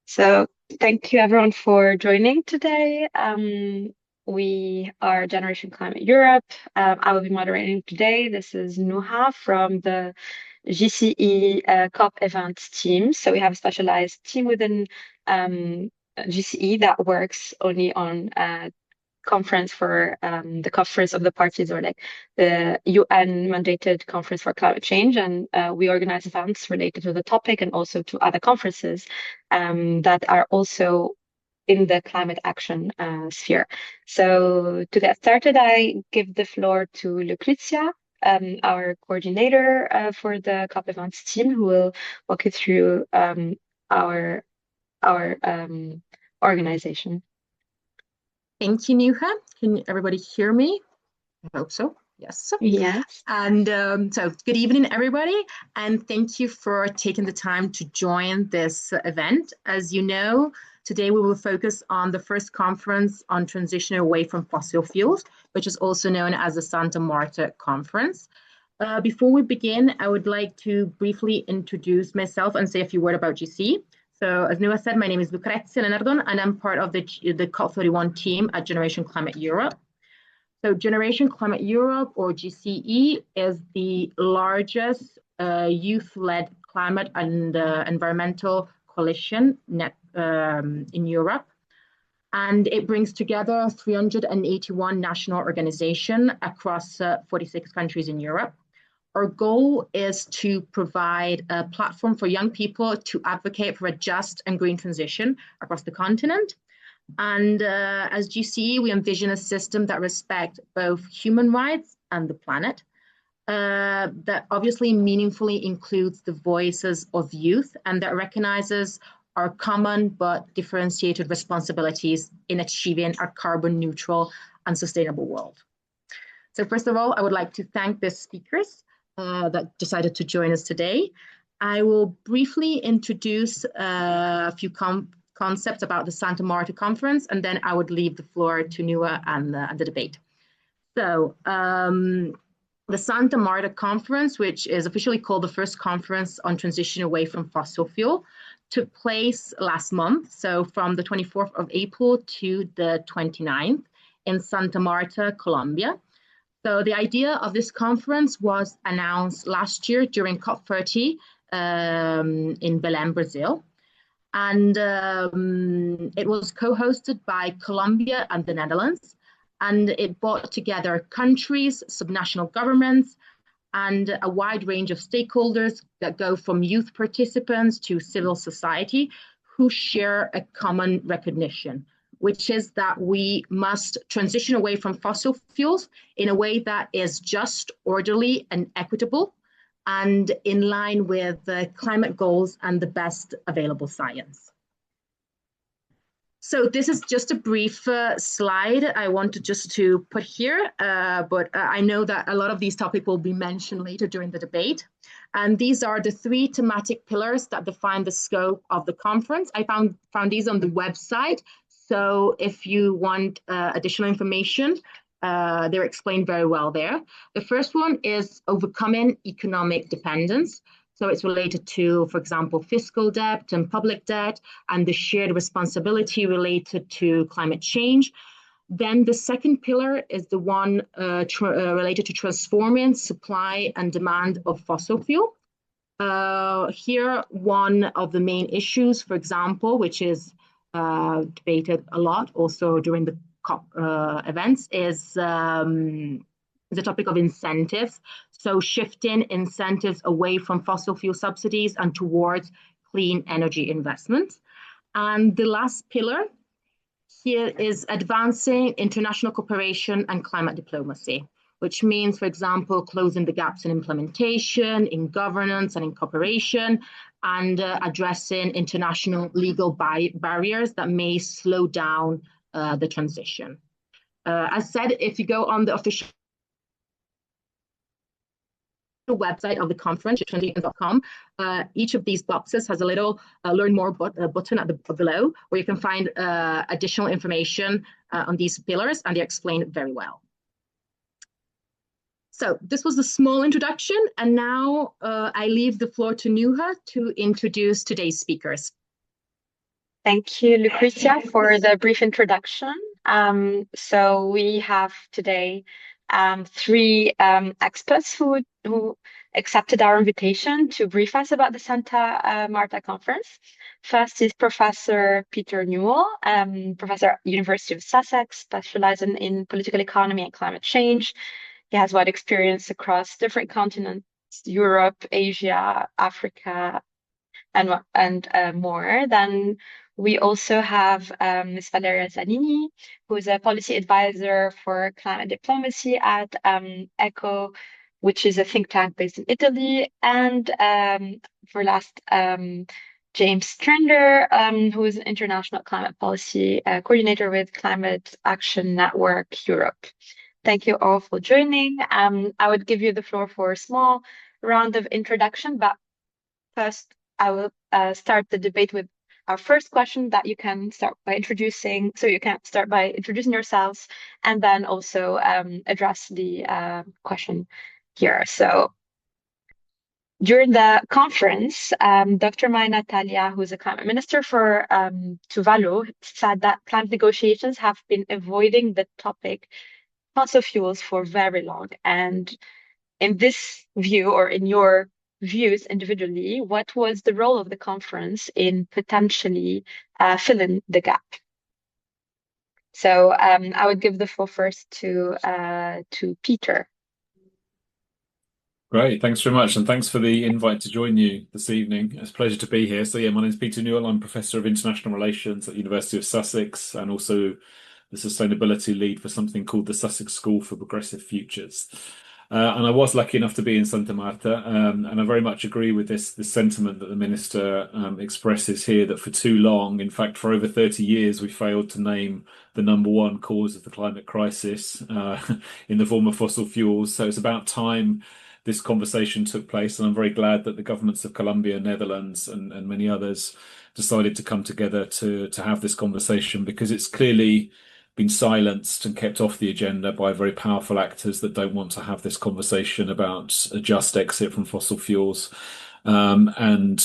So thank you everyone for joining today. We are Generation Climate Europe. I will be moderating today. This is Nouha from the GCE COP events team. So we have a specialized team within GCE that works only on conference for the conference of the parties, or like the UN mandated conference for climate change. And we organize events related to the topic and also to other conferences that are also in the climate action sphere. So to get started, I give the floor to Lucrezia, our coordinator for the COP events team, who will walk you through our organization. Thank you, Nouha. Can everybody hear me? I hope so. Yes. Yes. And so good evening, everybody. And thank you for taking the time to join this event. As you know, today we will focus on the first conference on transition away from fossil fuels, which is also known as the Santa Marta Conference. Before we begin, I would like to briefly introduce myself and say a few words about GC. So as Nouha said, my name is Lucrezia Lenardon, and I'm part of the COP31 team at Generation Climate Europe. So Generation Climate Europe, or GCE, is the largest youth-led climate and environmental coalition in Europe. And it brings together 381 national organizations across 46 countries in Europe. Our goal is to provide a platform for young people to advocate for a just and green transition across the continent. And as GCE, we envision a system that respects both human rights and the planet, that obviously meaningfully includes the voices of youth and that recognizes our common but differentiated responsibilities in achieving our carbon neutral and sustainable world. So first of all, I would like to thank the speakers that decided to join us today. I will briefly introduce a few concepts about the Santa Marta Conference, and then I would leave the floor to Nouha and the debate. So the Santa Marta Conference, which is officially called the first conference on transition away from fossil fuel, took place last month, so from the 24th of April to the 29th in Santa Marta, Colombia. So the idea of this conference was announced last year during COP30 in Belém, Brazil. And it was co-hosted by Colombia and the Netherlands. And it brought together countries, subnational governments, and a wide range of stakeholders that go from youth participants to civil society who share a common recognition, which is that we must transition away from fossil fuels in a way that is just, orderly, and equitable, and in line with the climate goals and the best available science. So this is just a brief slide I wanted just to put here, but I know that a lot of these topics will be mentioned later during the debate. And these are the three thematic pillars that define the scope of the conference. I found these on the website. So if you want additional information, they're explained very well there. The first one is overcoming economic dependence. So it's related to, for example, fiscal debt and public debt and the shared responsibility related to climate change. Then the second pillar is the one related to transforming supply and demand of fossil fuel. Here, one of the main issues, for example, which is debated a lot also during the COP events, is the topic of incentives. So shifting incentives away from fossil fuel subsidies and towards clean energy investments. And the last pillar here is advancing international cooperation and climate diplomacy, which means, for example, closing the gaps in implementation, in governance, and in cooperation, and addressing international legal barriers that may slow down the transition. As said, if you go on the official website of the conference, transition.com, each of these boxes has a little learn more button at the below, where you can find additional information on these pillars, and they're explained very well. So this was the small introduction, and now I leave the floor to Nouha to introduce today's speakers. Thank you, Lucrezia, for the brief introduction. So we have today three experts who accepted our invitation to brief us about the Santa Marta Conference. First is Professor Peter Newell, professor at University of Sussex, specializing in political economy and climate change. He has wide experience across different continents, Europe, Asia, Africa, and more. Then we also have Ms. Valeria Zanini, who is a policy advisor for climate diplomacy at ECCO, which is a think tank based in Italy. And for last, James Trinder, who is an international climate policy coordinator with Climate Action Network Europe. Thank you all for joining. I would give you the floor for a small round of introduction, but first, I will start the debate with our first question that you can start by introducing. So you can start by introducing yourselves and then also address the question here. So during the conference, Dr. Mai Natalia, who's a climate minister for Tuvalu, said that climate negotiations have been avoiding the topic fossil fuels for very long. And in this view, or in your views individually, what was the role of the conference in potentially filling the gap? So I would give the floor first to Peter. Great, thanks very much, and thanks for the invite to join you this evening. It's a pleasure to be here. So yeah, my name is Peter Newell. I'm Professor of International Relations at the University of Sussex and also the Sustainability Lead for something called the Sussex School for Progressive Futures. And I was lucky enough to be in Santa Marta, and I very much agree with this sentiment that the Minister expresses here, that for too long, in fact, for over 30 years, we failed to name the number one cause of the climate crisis in the form of fossil fuels. So it's about time this conversation took place, and I'm very glad that the governments of Colombia, Netherlands, and many others decided to come together to have this conversation, because it's clearly been silenced and kept off the agenda by very powerful actors that don't want to have this conversation about a just exit from fossil fuels. And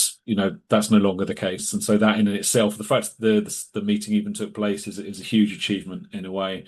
that's no longer the case. And so that in itself, the fact that the meeting even took place is a huge achievement in a way.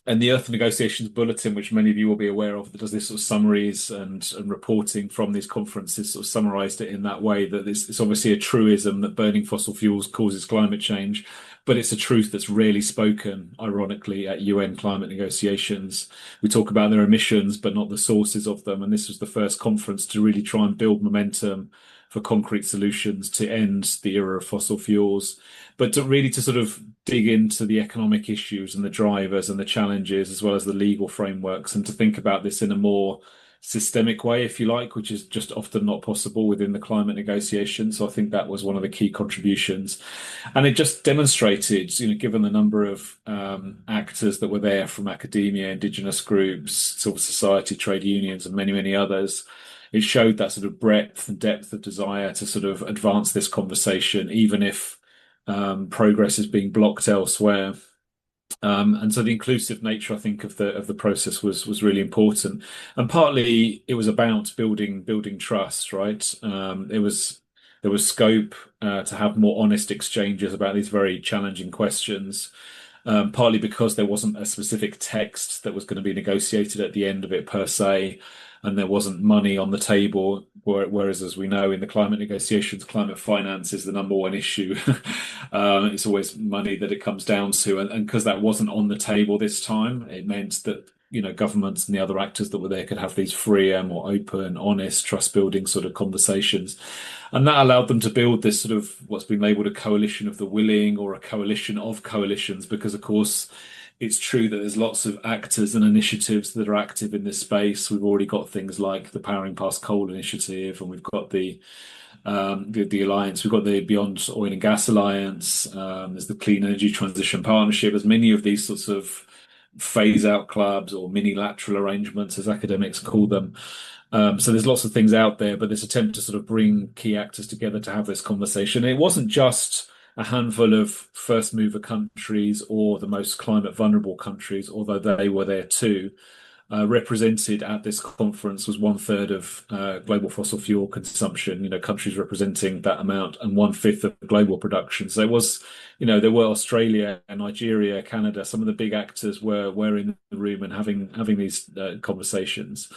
And the Earth Negotiations Bulletin, which many of you will be aware of, that does this sort of summaries and reporting from these conferences, sort of summarized it in that way, that it's obviously a truism that burning fossil fuels causes climate change, but it's a truth that's rarely spoken, ironically, at UN climate negotiations. We talk about their emissions, but not the sources of them. And this was the first conference to really try and build momentum for concrete solutions to end the era of fossil fuels, but to sort of dig into the economic issues and the drivers and the challenges, as well as the legal frameworks, and to think about this in a more systemic way, if you like, which is just often not possible within the climate negotiations. So I think that was one of the key contributions. And it just demonstrated, given the number of actors that were there from academia, indigenous groups, civil society, trade unions, and many, many others, it showed that sort of breadth and depth of desire to sort of advance this conversation, even if progress is being blocked elsewhere. And so the inclusive nature, I think, of the process was really important. And partly it was about building trust, right? There was scope to have more honest exchanges about these very challenging questions. Partly because there wasn't a specific text that was going to be negotiated at the end of it per se, and there wasn't money on the table, whereas, as we know, in the climate negotiations, climate finance is the number one issue. It's always money that it comes down to, and because that wasn't on the table this time, it meant that governments and the other actors that were there could have these freer, more open, honest, trust-building sort of conversations. And that allowed them to build this sort of what's been labeled a coalition of the willing, or a coalition of coalitions, because, of course, it's true that there's lots of actors and initiatives that are active in this space. We've already got things like the Powering Past Coal initiative, and we've got the alliance. We've got the Beyond Oil and Gas Alliance. There's the Clean Energy Transition Partnership. There's many of these sorts of phase-out clubs, or mini-lateral arrangements, as academics call them. So there's lots of things out there, but this attempt to sort of bring key actors together to have this conversation. It wasn't just a handful of first mover countries or the most climate vulnerable countries, although they were there too. represented at this conference was 1/3 of global fossil fuel consumption, countries representing that amount, and 1/5 of global production. So it was, there were Australia, Nigeria, Canada, some of the big actors were in the room and having these conversations.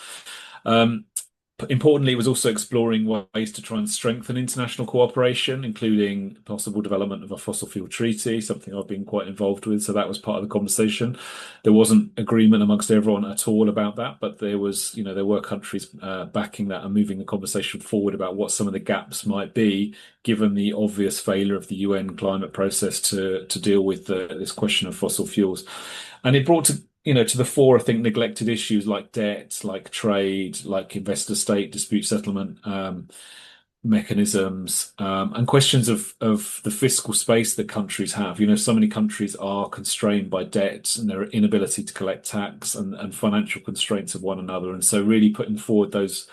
Importantly, it was also exploring ways to try and strengthen international cooperation, including possible development of a fossil fuel treaty, something I've been quite involved with. So that was part of the conversation. There wasn't agreement amongst everyone at all about that, but there were countries backing that and moving the conversation forward about what some of the gaps might be, given the obvious failure of the UN climate process to deal with this question of fossil fuels. And it brought to the fore, I think, neglected issues like debt, like trade, like investor-state dispute settlement mechanisms, and questions of the fiscal space that countries have. So many countries are constrained by debt and their inability to collect tax and financial constraints of one another. And so really putting forward those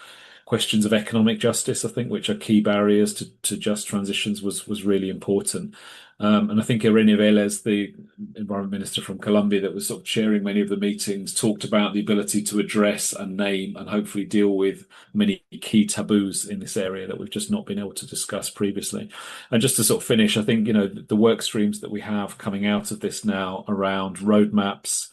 questions of economic justice, I think, which are key barriers to just transitions, was really important. And I think Irene Vélez, the environment minister from Colombia that was sort of chairing many of the meetings, talked about the ability to address and name and hopefully deal with many key taboos in this area that we've just not been able to discuss previously. And just to sort of finish, I think, the work streams that we have coming out of this now around roadmaps,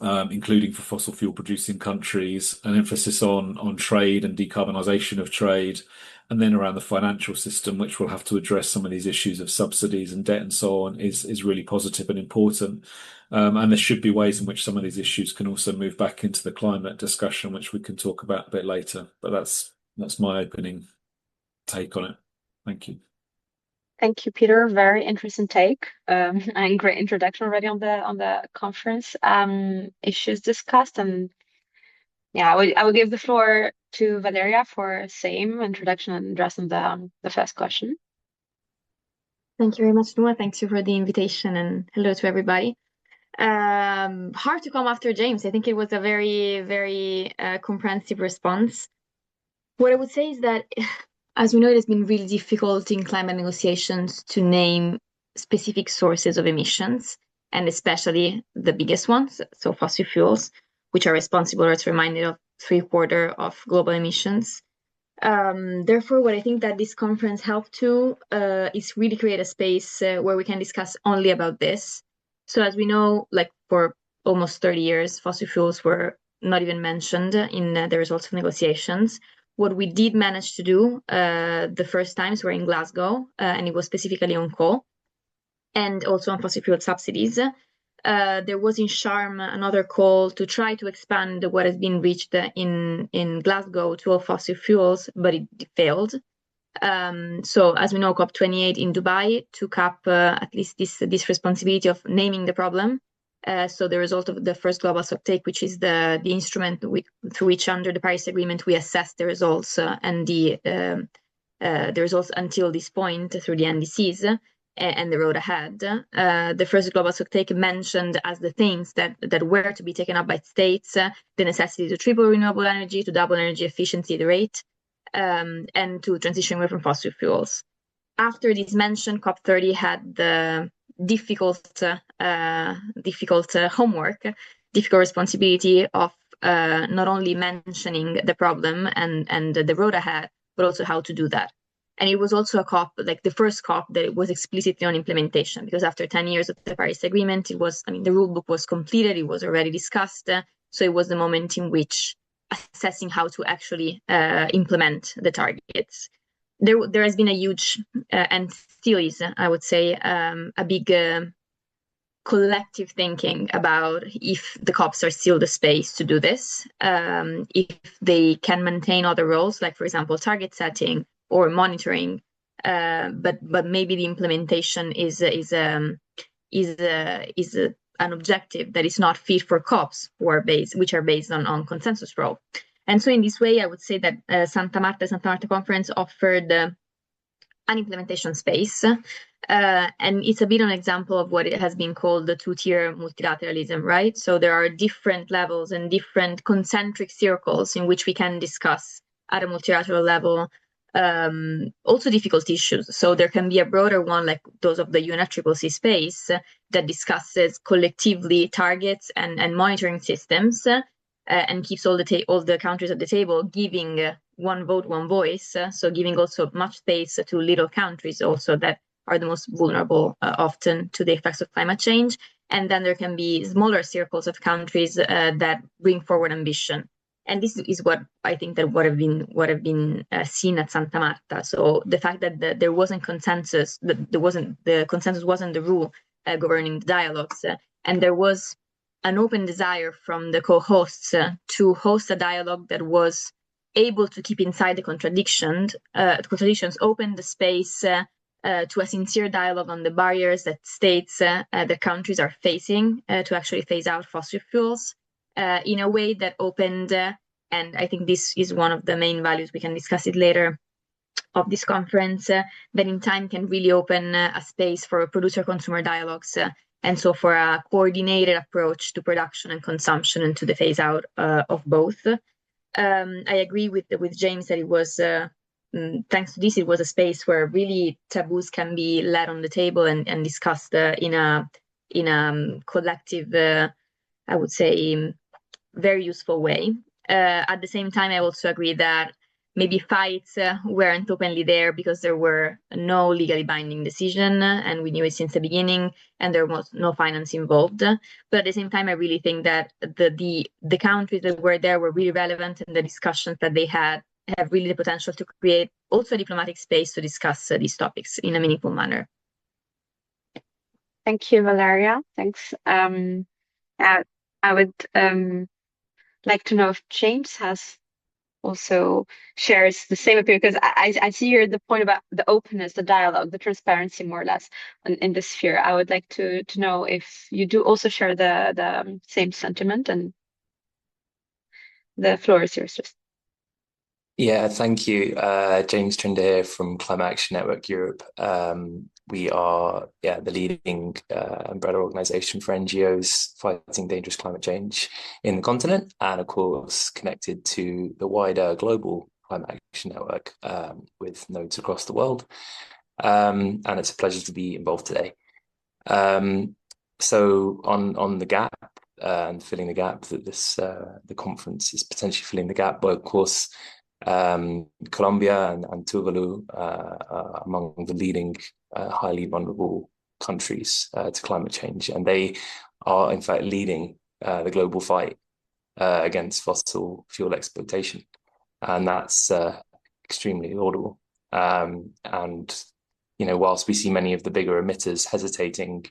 including for fossil fuel producing countries, an emphasis on trade and decarbonisation of trade, and then around the financial system, which will have to address some of these issues of subsidies and debt and so on, is really positive and important. And there should be ways in which some of these issues can also move back into the climate discussion, which we can talk about a bit later. But that's my opening take on it. Thank you. Thank you, Peter. Very interesting take, and great introduction already on the conference issues discussed. And yeah, I will give the floor to Valeria for same introduction and addressing the first question. Thank you very much, Nouha. Thank you for the invitation, and hello to everybody. Hard to come after James. I think it was a very, very comprehensive response. What I would say is that, as we know, it has been really difficult in climate negotiations to name specific sources of emissions, and especially the biggest ones, so fossil fuels, which are responsible, or it's reminded of 3/4 of global emissions. Therefore, what I think that this conference helped to is really create a space where we can discuss only about this. So as we know, like for almost 30 years, fossil fuels were not even mentioned in the results of negotiations. What we did manage to do the first times were in Glasgow, and it was specifically on coal and also on fossil fuel subsidies. There was in Sharm another call to try to expand what has been reached in Glasgow to all fossil fuels, but it failed. So as we know, COP28 in Dubai took up at least this responsibility of naming the problem. So the result of the first global stocktake, which is the instrument through which, under the Paris Agreement, we assess the results and the results until this point through the NDCs and the road ahead. The first global stocktake mentioned as the things that were to be taken up by states, the necessity to triple renewable energy, to double energy efficiency rate, and to transition away from fossil fuels. After this mention, COP30 had the difficult homework, difficult responsibility of not only mentioning the problem and the road ahead, but also how to do that. And it was also a COP, like the first COP, that was explicitly on implementation, because after 10 years of the Paris Agreement, the rule book was completed, it was already discussed. So it was the moment in which assessing how to actually implement the targets. There has been a huge, and still is, I would say, a big collective thinking about if the COPs are still the space to do this, if they can maintain other roles, like, for example, target setting or monitoring, but maybe the implementation is an objective that is not fit for COPs which are based on consensus role. And so in this way, I would say that Santa Marta Conference offered an implementation space, and it's a bit an example of what it has been called the two-tier multilateralism, right? So there are different levels and different concentric circles in which we can discuss at a multilateral level also difficult issues. So there can be a broader one, like those of the UNFCCC space, that discusses collectively targets and monitoring systems. and keeps all the countries at the table, giving one vote, one voice. So giving also much space to little countries also that are the most vulnerable often to the effects of climate change. And then there can be smaller circles of countries that bring forward ambition. And this is what I think that what have been seen at Santa Marta. So the fact that there wasn't consensus, the consensus wasn't the rule governing the dialogues, and there was an open desire from the co-hosts to host a dialogue that was able to keep inside the contradictions, open the space to a sincere dialogue on the barriers that states, the countries are facing to actually phase out fossil fuels in a way that opened, and I think this is one of the main values, we can discuss it later, of this conference, that in time can really open a space for producer-consumer dialogues, and so for a coordinated approach to production and consumption and to the phase out of both. I agree with James that it was, thanks to this, it was a space where really taboos can be laid on the table and discussed in a collective, I would say, very useful way. At the same time, I also agree that maybe fights weren't openly there because there were no legally binding decision, and we knew it since the beginning, and there was no finance involved. But at the same time, I really think that the countries that were there were really relevant, and the discussions that they had have really the potential to create also a diplomatic space to discuss these topics in a meaningful manner. Thank you, Valeria. Thanks. I would like to know if James has also shares the same opinion, because I see here the point about the openness, the dialogue, the transparency, more or less, in this sphere. I would like to know if you do also share the same sentiment, and the floor is yours. Yeah, thank you. James Trinder here from Climate Action Network Europe. We are the leading umbrella organisation for NGOs fighting dangerous climate change in the continent, and of course connected to the wider global Climate Action Network with nodes across the world. And it's a pleasure to be involved today. So on the gap and filling the gap that the conference is potentially filling the gap, but of course Colombia and Tuvalu are among the leading highly vulnerable countries to climate change, and they are in fact leading the global fight against fossil fuel exploitation, and that's extremely laudable. And whilst we see many of the bigger emitters hesitating,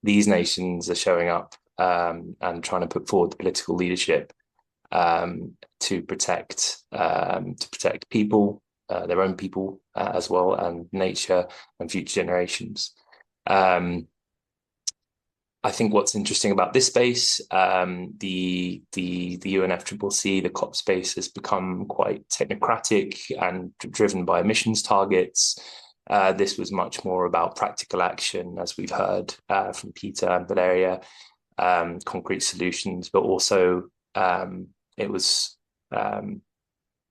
these nations are showing up and trying to put forward the political leadership to protect people, their own people as well, and nature and future generations. I think what's interesting about this space, the UNFCCC, the COP space, has become quite technocratic and driven by emissions targets. This was much more about practical action, as we've heard from Peter and Valeria, concrete solutions, but also it was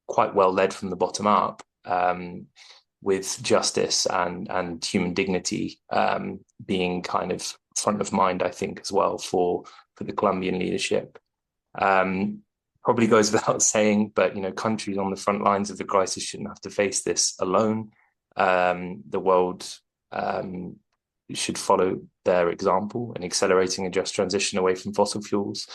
quite well led from the bottom up, with justice and human dignity being kind of front of mind, I think, as well for the Colombian leadership. Probably goes without saying, but countries on the front lines of the crisis shouldn't have to face this alone. The world should follow their example in accelerating a just transition away from fossil fuels.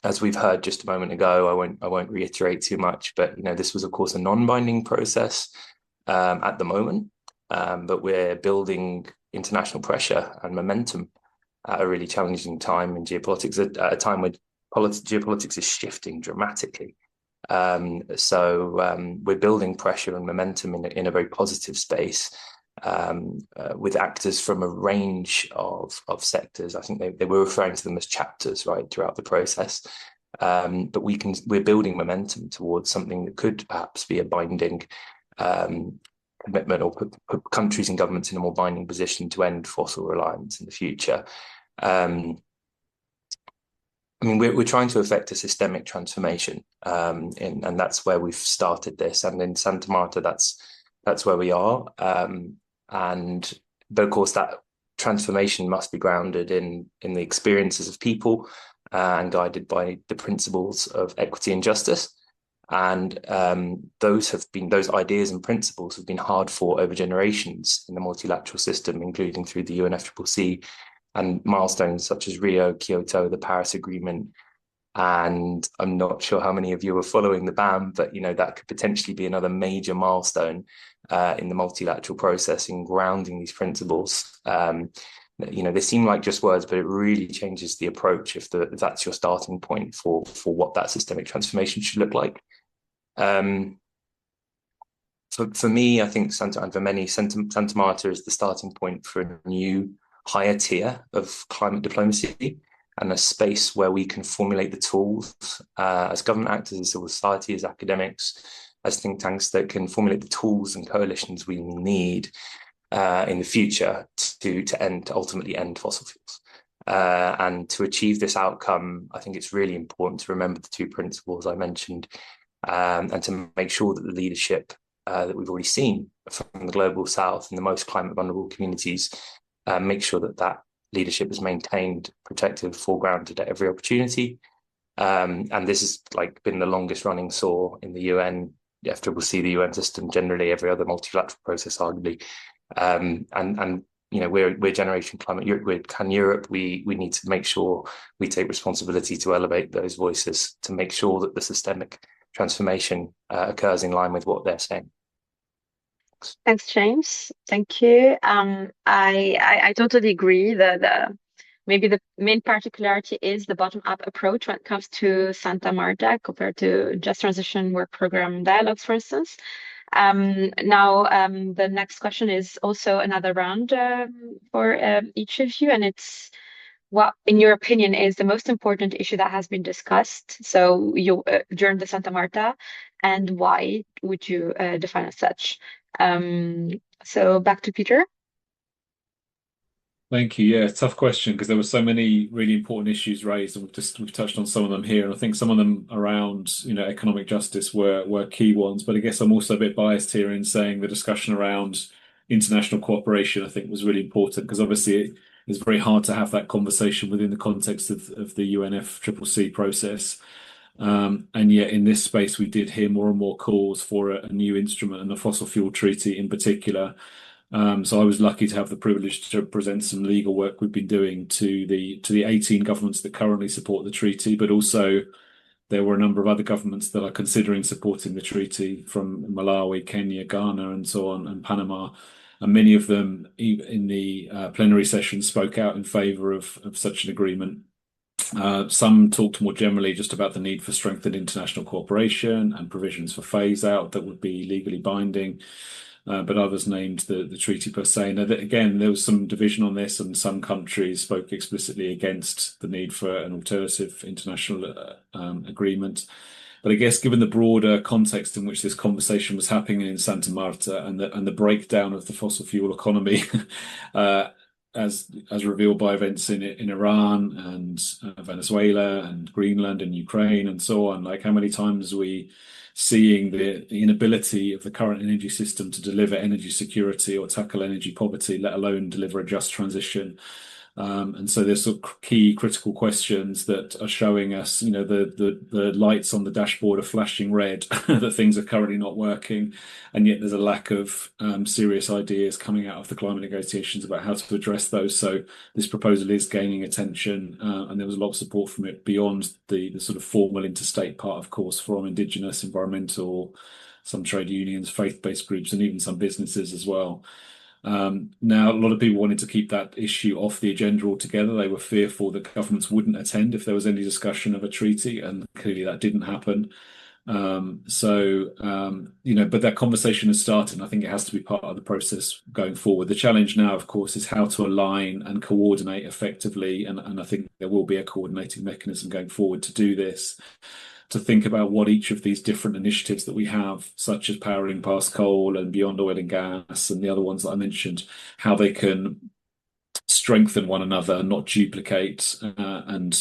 As we've heard just a moment ago, I won't reiterate too much, but this was of course a non-binding process at the moment, but we're building international pressure and momentum at a really challenging time in geopolitics, at a time where geopolitics is shifting dramatically. So we're building pressure and momentum in a very positive space, with actors from a range of sectors. I think they were referring to them as chapters, right, throughout the process. But we're building momentum towards something that could perhaps be a binding commitment, or put countries and governments in a more binding position to end fossil reliance in the future. We're trying to effect a systemic transformation, and that's where we've started this. And in Santa Marta, that's where we are. But of course, that transformation must be grounded in the experiences of people and guided by the principles of equity and justice. And those ideas and principles have been hard fought over generations in the multilateral system, including through the UNFCCC and milestones such as Rio, Kyoto, the Paris Agreement. And I'm not sure how many of you are following the BAM, but that could potentially be another major milestone in the multilateral process in grounding these principles. They seem like just words, but it really changes the approach if that's your starting point for what that systemic transformation should look like. For me, I think Santa Marta is the starting point for a new higher tier of climate diplomacy and a space where we can formulate the tools as government actors, as civil society, as academics, as think tanks that can formulate the tools and coalitions we need in the future to ultimately end fossil fuels. And to achieve this outcome, I think it's really important to remember the two principles I mentioned, and to make sure that the leadership that we've already seen from the global south and the most climate vulnerable communities, make sure that leadership is maintained, protected, foregrounded at every opportunity. And this has been the longest running SOAR in the UN, FCCC, the UN system, generally every other multilateral process, arguably. We're Generation Climate Europe, we're Can Europe. We need to make sure we take responsibility to elevate those voices, to make sure that the systemic transformation occurs in line with what they're saying. Thanks, James. Thank you. I totally agree that maybe the main particularity is the bottom-up approach when it comes to Santa Marta compared to Just Transition Work Program dialogues, for instance. The next question is also another round for each of you, and it's what, in your opinion, is the most important issue that has been discussed during the Santa Marta, and why would you define as such? So back to Peter. Thank you. Yeah, tough question, because there were so many really important issues raised, and we've touched on some of them here, and I think some of them around economic justice were key ones. But I guess I'm also a bit biased here in saying the discussion around international cooperation I think was really important, because obviously it's very hard to have that conversation within the context of the UNFCCC process. And yet in this space we did hear more and more calls for a new instrument, and the fossil fuel treaty in particular. So I was lucky to have the privilege to present some legal work we've been doing to the 18 governments that currently support the treaty, but also there were a number of other governments that are considering supporting the treaty, from Malawi, Kenya, Ghana, and so on, and Panama. And many of them, in the plenary session, spoke out in favour of such an agreement. Some talked more generally just about the need for strengthened international cooperation and provisions for phase out that would be legally binding. But others named the treaty per se. Now, again, there was some division on this, and some countries spoke explicitly against the need for an alternative international agreement. But I guess given the broader context in which this conversation was happening in Santa Marta, and the breakdown of the fossil fuel economy, as revealed by events in Iran and Venezuela and Greenland and Ukraine and so on, how many times are we seeing the inability of the current energy system to deliver energy security or tackle energy poverty, let alone deliver a just transition? And so there's sort of key critical questions that are showing us, the lights on the dashboard are flashing red, that things are currently not working, and yet there's a lack of serious ideas coming out of the climate negotiations about how to address those. So this proposal is gaining attention, and there was a lot of support from it beyond the sort of formal interstate part, of course, from Indigenous, environmental, some trade unions, faith-based groups, and even some businesses as well. Now, a lot of people wanted to keep that issue off the agenda altogether. They were fearful that governments wouldn't attend if there was any discussion of a treaty, and clearly that didn't happen. But that conversation has started, and I think it has to be part of the process going forward. The challenge now, of course, is how to align and coordinate effectively, and I think there will be a coordinating mechanism going forward to do this, to think about what each of these different initiatives that we have, such as powering past coal and beyond oil and gas, and the other ones that I mentioned, how they can strengthen one another, not duplicate, and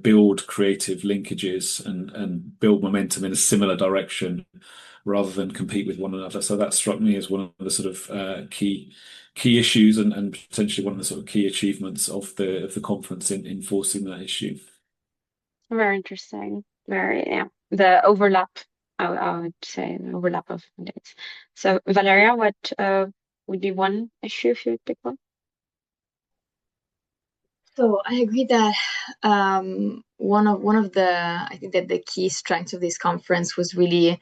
build creative linkages and build momentum in a similar direction rather than compete with one another. So that struck me as one of the sort of key issues, and potentially one of the sort of key achievements of the conference in enforcing that issue. Very interesting. Very, yeah. The overlap, I would say, the overlap of mandates. So, Valeria, what would be one issue if you would pick one? So I agree that one of the I think that the key strengths of this conference was really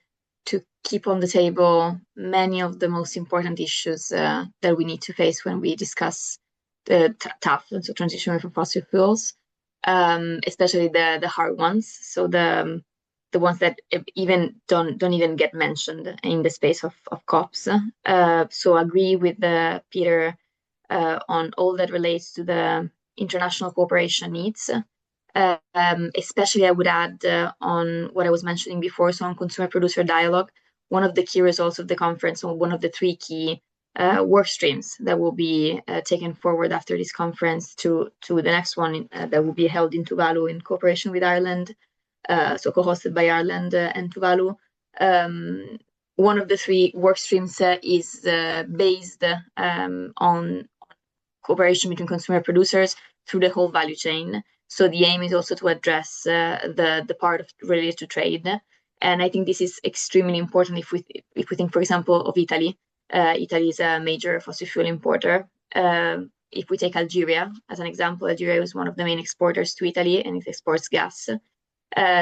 to keep on the table many of the most important issues that we need to face when we discuss the tough and so transition away from fossil fuels, especially the hard ones. So the ones that even don't even get mentioned in the space of COPs. So agree with Peter on all that relates to the international cooperation needs. Especially, I would add on what I was mentioning before, so on consumer-producer dialogue, one of the key results of the conference, or one of the three key work streams that will be taken forward after this conference to the next one that will be held in Tuvalu in cooperation with Ireland, so co-hosted by Ireland and Tuvalu. One of the three work streams is based on cooperation between consumer producers through the whole value chain. So the aim is also to address the part of related to trade. And I think this is extremely important if we think, for example, of Italy. Italy is a major fossil fuel importer. If we take Algeria as an example, Algeria is one of the main exporters to Italy, and it exports gas.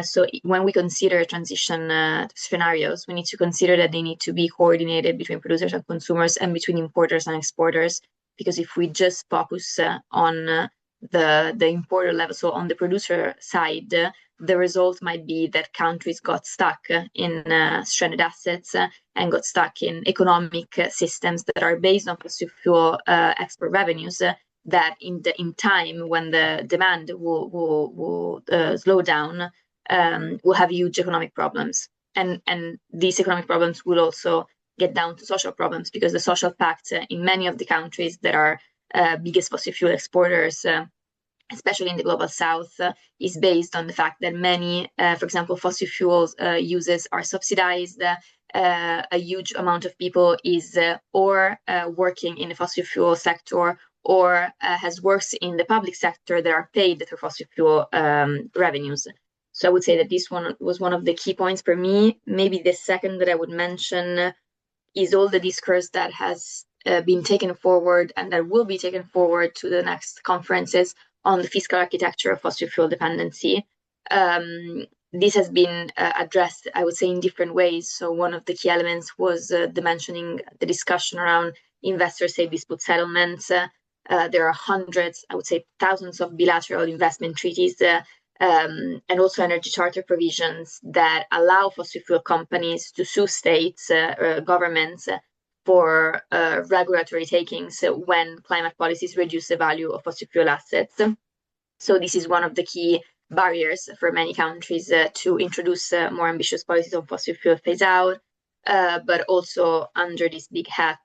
So when we consider transition scenarios, we need to consider that they need to be coordinated between producers and consumers and between importers and exporters. Because if we just focus on the importer level, so on the producer side, the result might be that countries got stuck in stranded assets and got stuck in economic systems that are based on fossil fuel export revenues that in time when the demand will slow down, will have huge economic problems. And these economic problems will also get down to social problems, because the social pact in many of the countries that are biggest fossil fuel exporters, especially in the global south, is based on the fact that many, for example, fossil fuels uses are subsidized. A huge amount of people is or working in the fossil fuel sector or has works in the public sector that are paid through fossil fuel revenues. So I would say that this one was one of the key points for me. Maybe the second that I would mention is all the discourse that has been taken forward and that will be taken forward to the next conferences on the fiscal architecture of fossil fuel dependency. This has been addressed, I would say, in different ways. So one of the key elements was the discussion around investor-state dispute settlements. There are hundreds, I would say thousands of bilateral investment treaties and also energy charter provisions that allow fossil fuel companies to sue states, governments for regulatory takings when climate policies reduce the value of fossil fuel assets. So this is one of the key barriers for many countries to introduce more ambitious policies on fossil fuel phase out. But also under this big hat,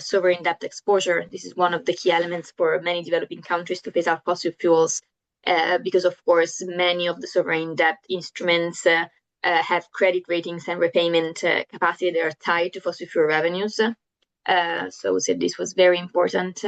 sovereign debt exposure. This is one of the key elements for many developing countries to phase out fossil fuels. Because, of course, many of the sovereign debt instruments have credit ratings and repayment capacity that are tied to fossil fuel revenues. So I would say this was very important.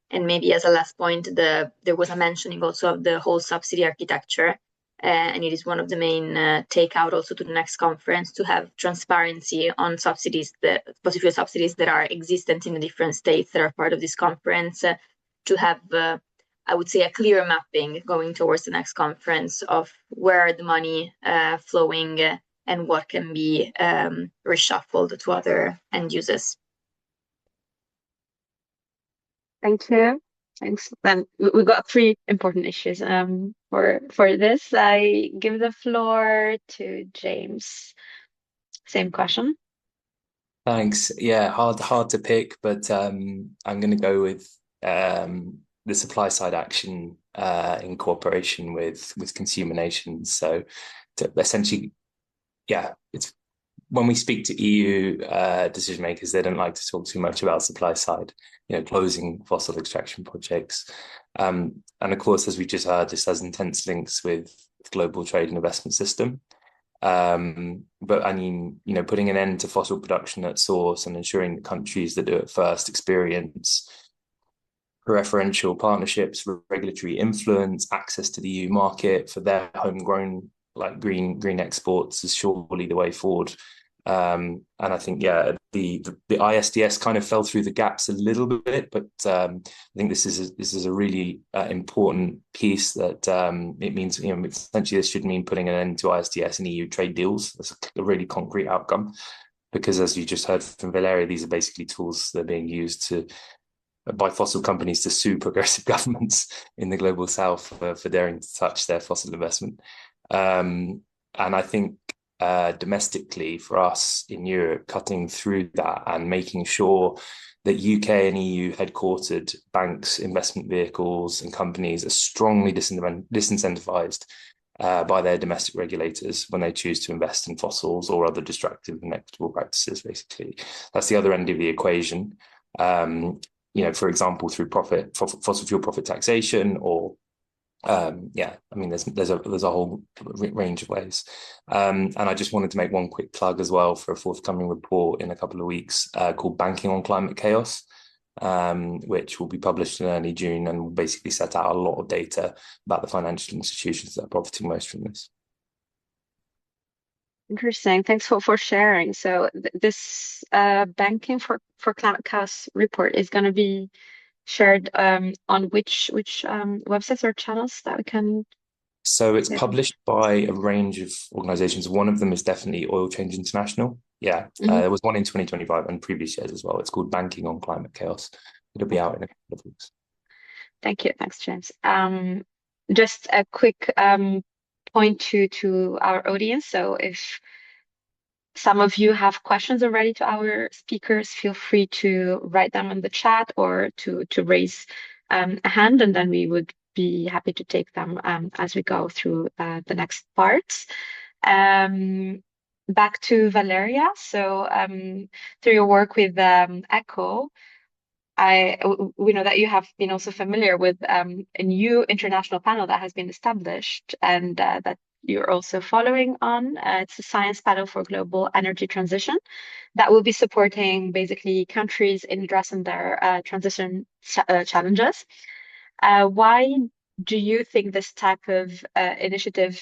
And maybe as a last point, there was a mentioning also of the whole subsidy architecture. And it is one of the main takeout also to the next conference, to have transparency on subsidies, the fossil fuel subsidies that are existent in the different states that are part of this conference, to have I would say a clear mapping going towards the next conference of where the money flowing and what can be reshuffled to other end users. Thank you. Thanks. Then we got three important issues for this. I give the floor to James. Same question. Thanks. Yeah, hard to pick, but I'm going to go with the supply side action in cooperation with consumer nations. So essentially, yeah, it's when we speak to EU decision makers, they don't like to talk too much about supply side, closing fossil extraction projects. And of course, as we just heard, this has intense links with the global trade and investment system. But I mean, putting an end to fossil production at source and ensuring that countries that do it first experience preferential partnerships, regulatory influence, access to the EU market for their homegrown like green exports is surely the way forward. And I think, yeah, the ISDS kind of fell through the gaps a little bit, but I think this is a really important piece that it means, you know, essentially this should mean putting an end to ISDS and EU trade deals. That's a really concrete outcome, because as you just heard from Valeria, these are basically tools that are being used by fossil companies to sue progressive governments in the global south for daring to touch their fossil investment. And I think domestically for us in Europe, cutting through that and making sure that UK and EU headquartered banks, investment vehicles and companies are strongly disincentivized by their domestic regulators when they choose to invest in fossils or other destructive and inequitable practices, basically. That's the other end of the equation. You know, for example, through fossil fuel profit taxation, or yeah, I mean, there's a whole range of ways. And I just wanted to make one quick plug as well for a forthcoming report in a couple of weeks called Banking on Climate Chaos, which will be published in early June and will basically set out a lot of data about the financial institutions that are profiting most from this. Interesting. Thanks for sharing. So this Banking for Climate Chaos report is going to be shared on which websites or channels that we can? So it's published by a range of organizations. One of them is definitely Oil Change International. Yeah, there was one in 2025 and previous years as well. It's called Banking on Climate Chaos. It'll be out in a couple of weeks. Thank you. Thanks, James. Just a quick point to our audience. So if some of you have questions already to our speakers, feel free to write them in the chat or to raise a hand, and then we would be happy to take them as we go through the next parts. Back to Valeria. So through your work with ECCO, we know that you have been also familiar with a new international panel that has been established and that you're also following on. It's a science panel for global energy transition that will be supporting basically countries in addressing their transition challenges. Why do you think this type of initiative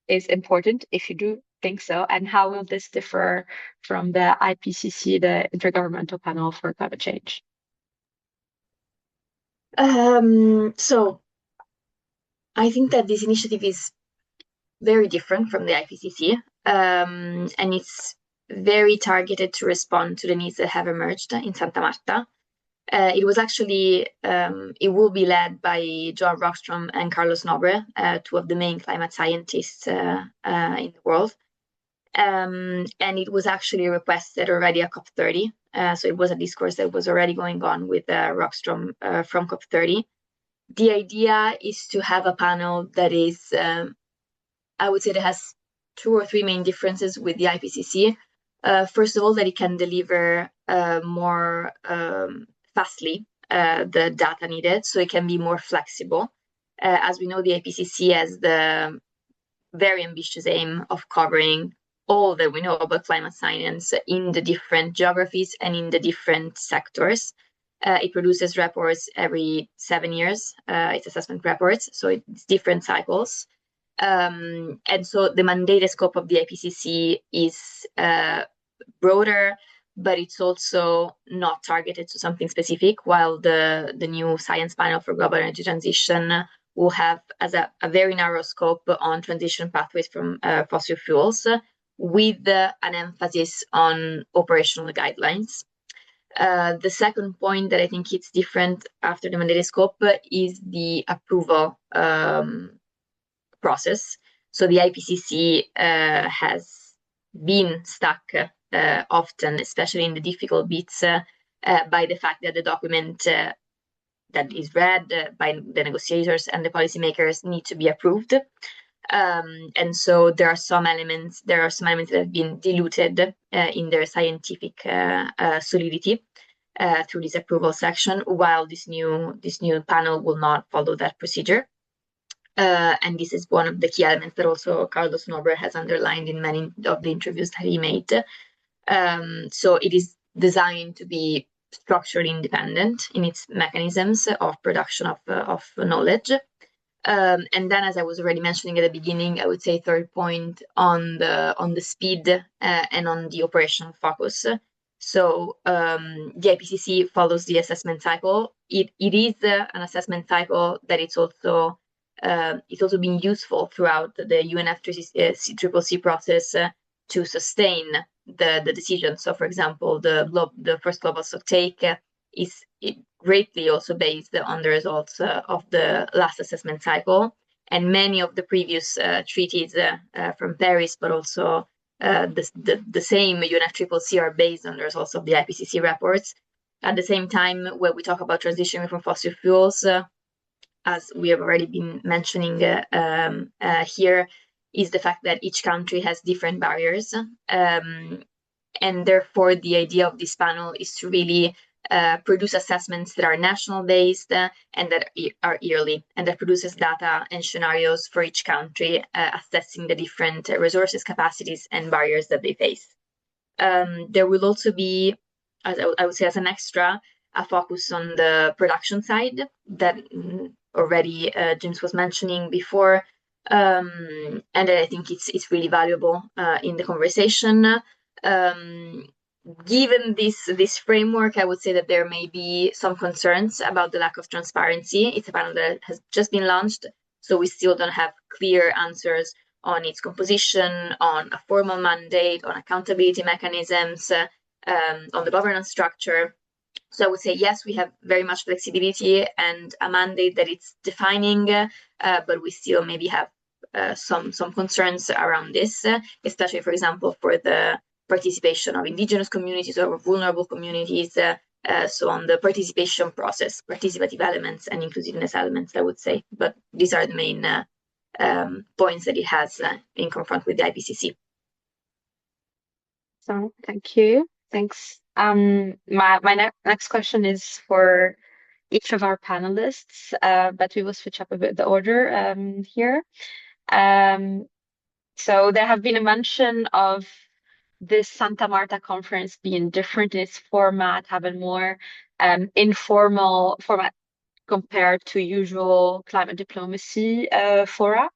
is important, if you do think so, and how will this differ from the IPCC, the Intergovernmental Panel for Climate Change? So I think that this initiative is very different from the IPCC, and it's very targeted to respond to the needs that have emerged in Santa Marta. It was actually, it will be led by Johan Rockström and Carlos Nobre, two of the main climate scientists in the world. And it was actually requested already at COP30. So it was a discourse that was already going on with Rockström from COP30. The idea is to have a panel that is, I would say, that has 2 or 3 main differences with the IPCC. First of all, that it can deliver more fastly the data needed, so it can be more flexible. As we know, the IPCC has the very ambitious aim of covering all that we know about climate science in the different geographies and in the different sectors. It produces reports every 7 years. It's assessment reports, so it's different cycles. And so the mandated scope of the IPCC is broader, but it's also not targeted to something specific, while the new science panel for global energy transition will have as a very narrow scope on transition pathways from fossil fuels, with an emphasis on operational guidelines. The second point that I think it's different after the mandated scope is the approval process. So the IPCC has been stuck often, especially in the difficult bits, by the fact that the document that is read by the negotiators and the policymakers need to be approved. And so there are some elements that have been diluted in their scientific solidity through this approval section, while this new panel will not follow that procedure. And this is one of the key elements that also Carlos Nobre has underlined in many of the interviews that he made. So it is designed to be structurally independent in its mechanisms of production of knowledge. And then, as I was already mentioning at the beginning, I would say third point on the speed and on the operational focus. So the IPCC follows the assessment cycle. It is an assessment cycle that it's also been useful throughout the UNFCCC process to sustain the decision. So, for example, the first global stocktake is greatly also based on the results of the last assessment cycle, and many of the previous treaties from Paris, but also the same UNFCCC are based on the results of the IPCC reports. At the same time, when we talk about transitioning from fossil fuels, as we have already been mentioning here, is the fact that each country has different barriers. And therefore, the idea of this panel is to really produce assessments that are national based and that are yearly, and that produces data and scenarios for each country, assessing the different resources, capacities, and barriers that they face. There will also be, as I would say, as an extra, a focus on the production side that already James was mentioning before, and I think it's really valuable in the conversation. Given this framework, I would say that there may be some concerns about the lack of transparency. It's a panel that has just been launched, so we still don't have clear answers on its composition, on a formal mandate, on accountability mechanisms, on the governance structure. So I would say, yes, we have very much flexibility and a mandate that it's defining, but we still maybe have some concerns around this, especially, for example, for the participation of indigenous communities or vulnerable communities. So on the participation process, participative elements and inclusiveness elements, I would say. But these are the main points that it has in confront with the IPCC. So thank you. Thanks. My next question is for each of our panelists, but we will switch up a bit the order here. So there have been a mention of this Santa Marta conference being different in its format, having more informal format compared to usual climate diplomacy fora.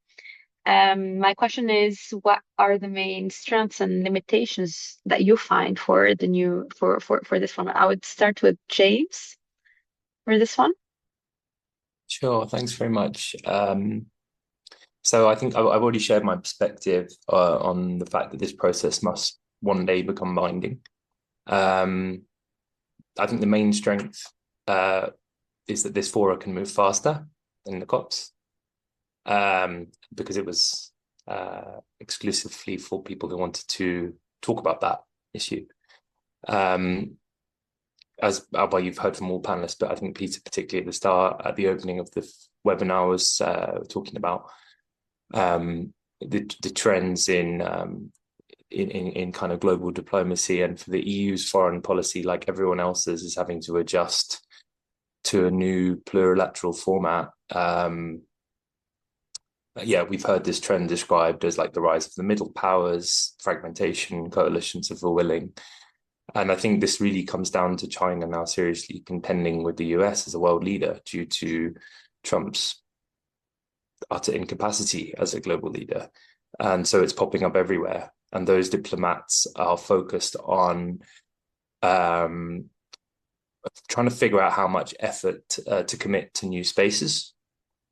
My question is, what are the main strengths and limitations that you find for the new for this format? I would start with James for this one. Sure, thanks very much. So I think I've already shared my perspective on the fact that this process must one day become binding. I think the main strength is that this fora can move faster than the COPs, because it was exclusively for people who wanted to talk about that issue. As well, you've heard from all panelists, but I think Peter, particularly at the start, at the opening of the webinar, was talking about the trends in kind of global diplomacy, and for the EU's foreign policy, like everyone else's, is having to adjust to a new plurilateral format. Yeah, we've heard this trend described as like the rise of the middle powers, fragmentation, coalitions of the willing. And I think this really comes down to China now seriously contending with the US as a world leader due to Trump's utter incapacity as a global leader. And so it's popping up everywhere. And those diplomats are focused on trying to figure out how much effort to commit to new spaces.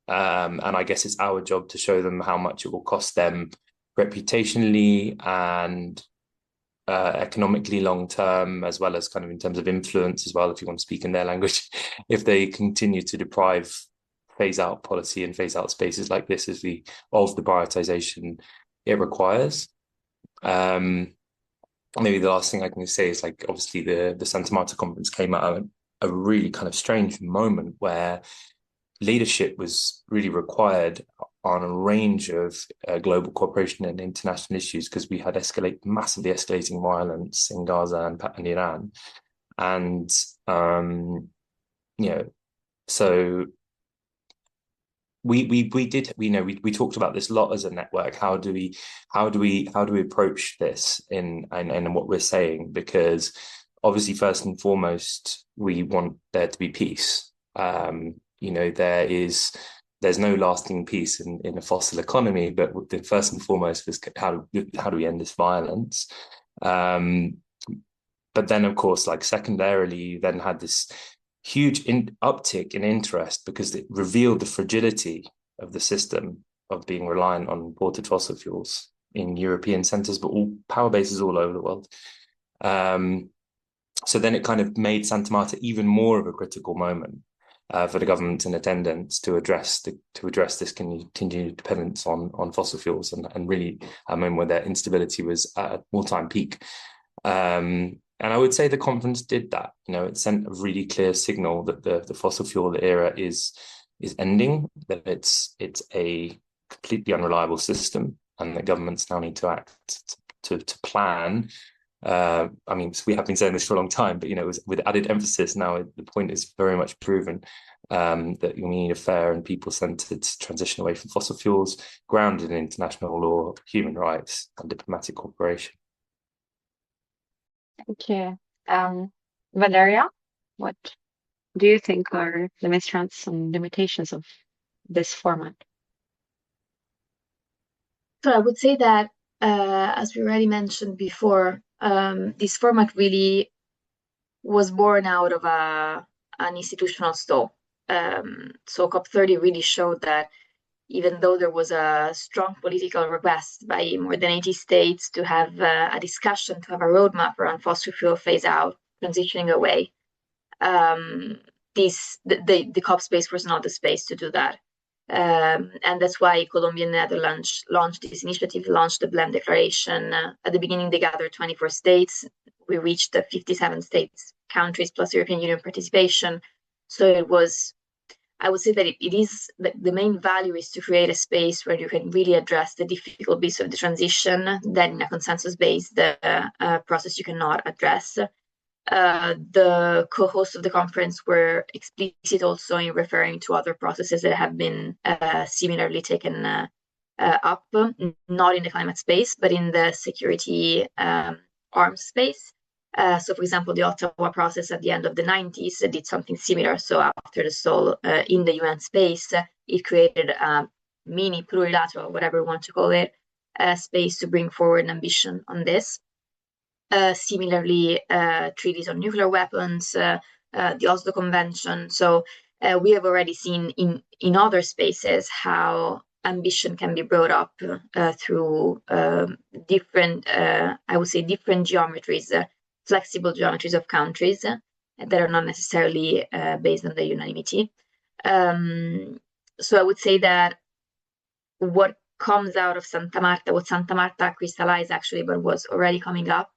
And I guess it's our job to show them how much it will cost them reputationally and economically long term, as well as kind of in terms of influence as well, if you want to speak in their language, if they continue to deprive phase out policy and phase out spaces like this of the prioritization it requires. Maybe the last thing I can say is, like, obviously the Santa Marta Conference came at a really kind of strange moment where leadership was really required on a range of global cooperation and international issues, because we had massively escalating violence in Gaza and Iran. And, so we talked about this a lot as a network. How do we approach this in what we're saying? Because obviously, first and foremost, we want there to be peace. There's no lasting peace in a fossil economy, but the first and foremost was how do we end this violence? But then, of course, like secondarily, you then had this huge uptick in interest because it revealed the fragility of the system of being reliant on imported fossil fuels in European centres, but all power bases all over the world. So then it kind of made Santa Marta even more of a critical moment for the government in attendance to address this continued dependence on fossil fuels and really a moment where their instability was at an all-time peak. And I would say the conference did that. It sent a really clear signal that the fossil fuel era is ending, that it's a completely unreliable system, and that governments now need to act to plan. We have been saying this for a long time, but with added emphasis now, the point is very much proven that we need a fair and people-centered transition away from fossil fuels, grounded in international law, human rights, and diplomatic cooperation. Thank you. Valeria, what do you think are the strengths and limitations of this format? So I would say that, as we already mentioned before, this format really was born out of an institutional stall. So COP30 really showed that even though there was a strong political request by more than 80 states to have a discussion, to have a roadmap around fossil fuel phase out, transitioning away, the COP space was not the space to do that. And that's why Colombia and Netherlands launched this initiative, launched the Blend Declaration. At the beginning, they gathered 24 states. We reached the 57 states, countries, plus European Union participation. So it was, I would say that it is the main value is to create a space where you can really address the difficult bits of the transition. Then in a consensus-based process, you cannot address. The co-hosts of the conference were explicit also in referring to other processes that have been similarly taken up, not in the climate space, but in the security arms space. So, for example, the Ottawa process at the end of the 90s did something similar. So after the stall in the UN space, it created a mini plurilateral, whatever you want to call it, space to bring forward an ambition on this. Similarly, treaties on nuclear weapons, the Oslo Convention. So we have already seen in other spaces how ambition can be brought up through different, I would say, different geometries, flexible geometries of countries that are not necessarily based on the unanimity. So I would say that what comes out of Santa Marta, what Santa Marta crystallized actually, but was already coming up,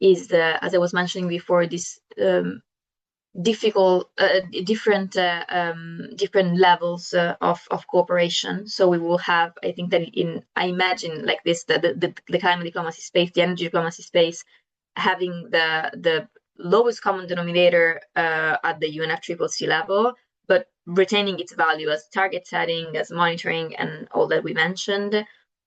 is as I was mentioning before, this different levels of cooperation. So we will have, I think that I imagine like this, the climate diplomacy space, the energy diplomacy space, having the lowest common denominator at the UNFCCC level, but retaining its value as target setting, as monitoring, and all that we mentioned.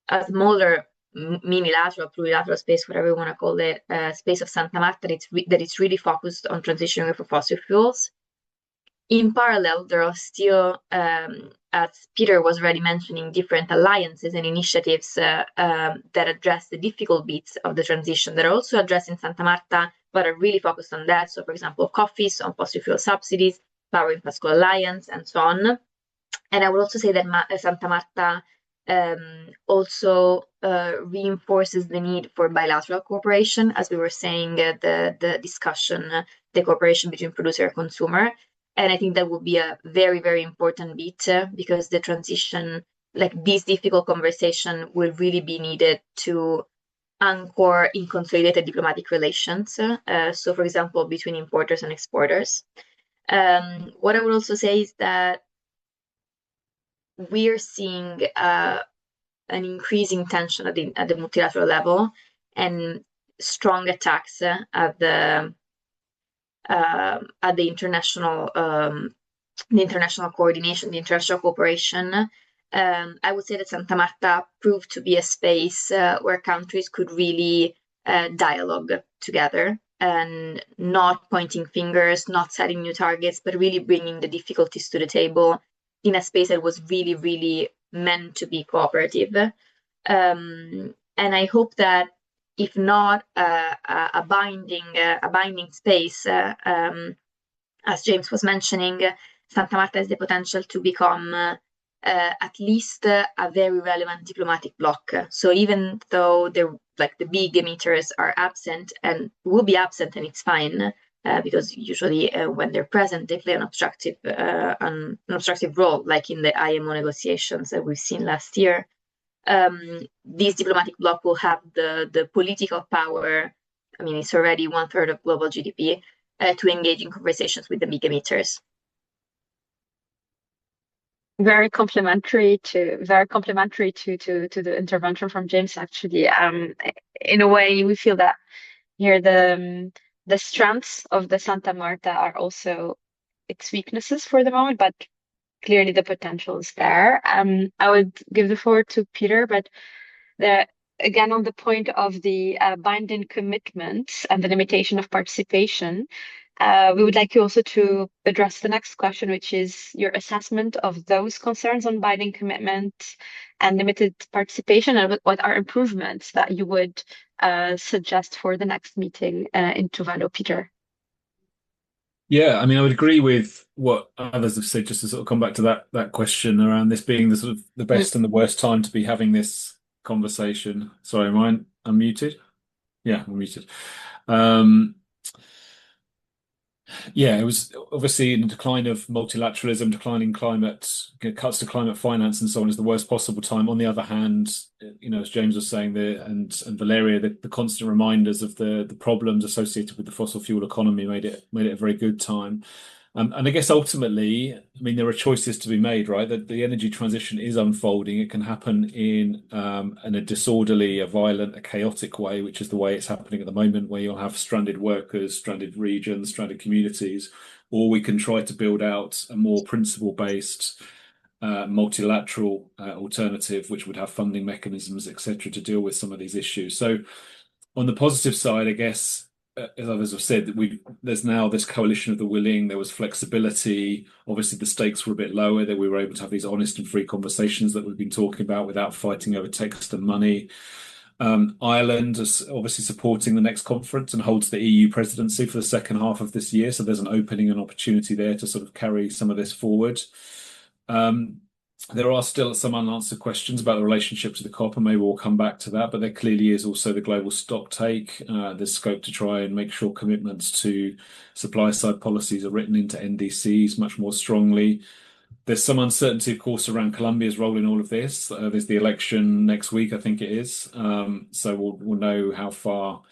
A smaller minilateral, plurilateral space, whatever you want to call it, space of Santa Marta that it's really focused on transitioning for fossil fuels. In parallel, there are still, as Peter was already mentioning, different alliances and initiatives that address the difficult bits of the transition that are also addressed in Santa Marta, but are really focused on that. So, for example, COFIS on fossil fuel subsidies, Power in Pasco Alliance, and so on. And I would also say that Santa Marta also reinforces the need for bilateral cooperation, as we were saying, the discussion, the cooperation between producer and consumer. And I think that would be a very, very important bit because the transition, like this difficult conversation, will really be needed to anchor in consolidated diplomatic relations. So, for example, between importers and exporters. What I would also say is that we're seeing an increasing tension at the multilateral level and strong attacks at the international coordination, the international cooperation. I would say that Santa Marta proved to be a space where countries could really dialogue together. and not pointing fingers, not setting new targets, but really bringing the difficulties to the table in a space that was really, really meant to be cooperative. And I hope that if not a binding space, as James was mentioning, Santa Marta has the potential to become at least a very relevant diplomatic bloc. So even though the big emitters are absent and will be absent, and it's fine, because usually when they're present, they play an obstructive role, like in the IMO negotiations that we've seen last year. This diplomatic bloc will have the political power. I mean, it's already 1/3 of global GDP, to engage in conversations with the big emitters. Very complimentary to the intervention from James, actually. In a way, we feel that here the strengths of the Santa Marta are also its weaknesses for the moment, but clearly the potential is there. I would give the floor to Peter, but again, on the point of the binding commitments and the limitation of participation, we would like you also to address the next question, which is your assessment of those concerns on binding commitment and limited participation, and what are improvements that you would suggest for the next meeting in Tuvalu, Peter. Yeah, I mean, I would agree with what others have said, just to sort of come back to that question around this being the sort of the best and the worst time to be having this conversation. Sorry, am I unmuted? Yeah, I'm muted. Yeah, it was obviously in the decline of multilateralism, declining climate, cuts to climate finance and so on is the worst possible time. On the other hand, as James was saying there, and Valeria, the constant reminders of the problems associated with the fossil fuel economy made it a very good time. And I guess ultimately, I mean, there are choices to be made, right? That the energy transition is unfolding. It can happen in a disorderly, a violent, a chaotic way, which is the way it's happening at the moment, where you'll have stranded workers, stranded regions, stranded communities, or we can try to build out a more principle-based, multilateral alternative, which would have funding mechanisms, etc., to deal with some of these issues. So, on the positive side, I guess, as others have said, there's now this coalition of the willing. There was flexibility. Obviously, the stakes were a bit lower, that we were able to have these honest and free conversations that we've been talking about without fighting over text and money. Ireland is obviously supporting the next conference and holds the EU presidency for the second half of this year. So there's an opening and opportunity there to sort of carry some of this forward. There are still some unanswered questions about the relationship to the COP, and maybe we'll come back to that. But there clearly is also the global stock take. There's scope to try and make sure commitments to supply side policies are written into NDCs much more strongly. There's some uncertainty, of course, around Colombia's role in all of this. There's the election next week, I think it is. So we'll know how far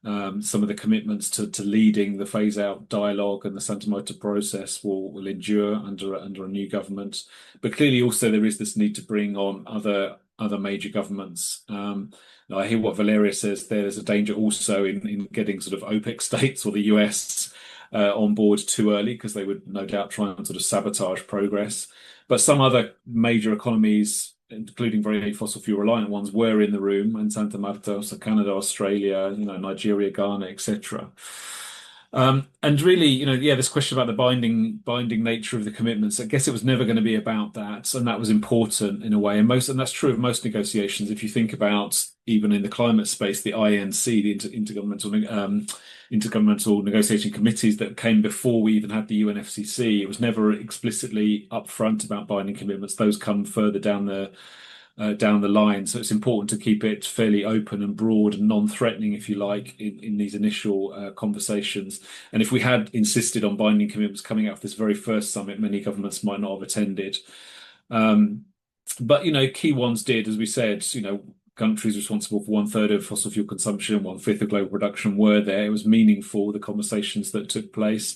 some of the commitments to leading the phase-out dialogue and the Santa Marta process will endure under a new government. But clearly, also there is this need to bring on other major governments. I hear what Valeria says there. There's a danger also in getting sort of OPEC states or the US on board too early, because they would no doubt try and sort of sabotage progress. But some other major economies, including very fossil fuel reliant ones, were in the room, and Santa Marta, so Canada, Australia, Nigeria, Ghana, etc. And really, this question about the binding nature of the commitments, I guess it was never going to be about that, and that was important in a way. And that's true of most negotiations. If you think about even in the climate space, the INC, the intergovernmental negotiating committees that came before we even had the UNFCCC, it was never explicitly upfront about binding commitments. Those come further down the line. So it's important to keep it fairly open and broad and non-threatening, if you like, in these initial conversations. And if we had insisted on binding commitments coming out of this very first summit, many governments might not have attended. But key ones did, as we said. Countries responsible for 1/3 of fossil fuel consumption, 1/5 of global production were there. It was meaningful, the conversations that took place,